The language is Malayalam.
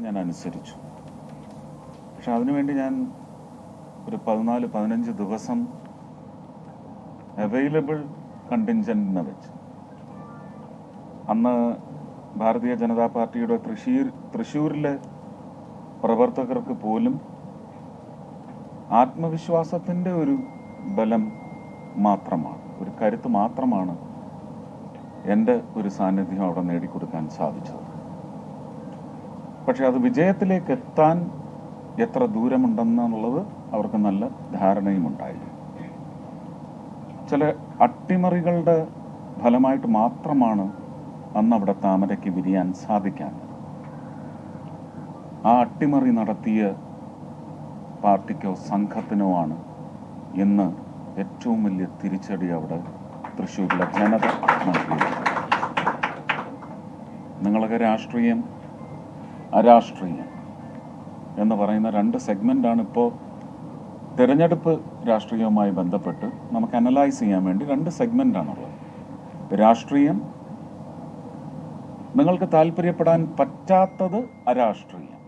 ഞാൻ അനുസരിച്ചു. പക്ഷെ അതിനുവേണ്ടി ഞാൻ ഒരു 14-15 ദിവസം അവൈലബിൾ കണ്ടിൻജൻറ്റിനെ വെച്ച്. അന്ന് ഭാരതീയ ജനതാ പാർട്ടിയുടെ തൃശ്ശൂരിലെ പ്രവർത്തകർക്ക് പോലും ആത്മവിശ്വാസത്തിൻ്റെ ഒരു ബലം മാത്രമാണ്, ഒരു കരുത്ത് മാത്രമാണ് എൻ്റെ ഒരു സാന്നിധ്യം അവിടെ നേടിക്കൊടുക്കാൻ സാധിച്ചത്. പക്ഷെ അത് വിജയത്തിലേക്ക് എത്താൻ എത്ര ദൂരമുണ്ടെന്നുള്ളത് അവർക്ക് നല്ല ധാരണയും ഉണ്ടായിരുന്നു. ചില അട്ടിമറികളുടെ ഫലമായിട്ട് മാത്രമാണ് അന്ന് അവിടെ താമരയ്ക്ക് വിരിയാൻ സാധിക്കാൻ. ആ അട്ടിമറി നടത്തിയ പാർട്ടിക്കോ സംഘത്തിനോ ആണ് ഇന്ന് ഏറ്റവും വലിയ തിരിച്ചടി അവിടെ തൃശ്ശൂരിലെ ജനത നൽകിയത്. നിങ്ങളൊക്കെ രാഷ്ട്രീയം അരാഷ്ട്രീയം എന്ന് പറയുന്ന 2 സെഗ്മെൻ്റാണ് ഇപ്പോൾ തിരഞ്ഞെടുപ്പ് രാഷ്ട്രീയവുമായി ബന്ധപ്പെട്ട് നമുക്ക് അനലൈസ് ചെയ്യാൻ വേണ്ടി 2 സെഗ്മെൻ്റാണുള്ളത്. രാഷ്ട്രീയം, നിങ്ങൾക്ക് താല്പര്യപ്പെടാൻ പറ്റാത്തത് അരാഷ്ട്രീയം.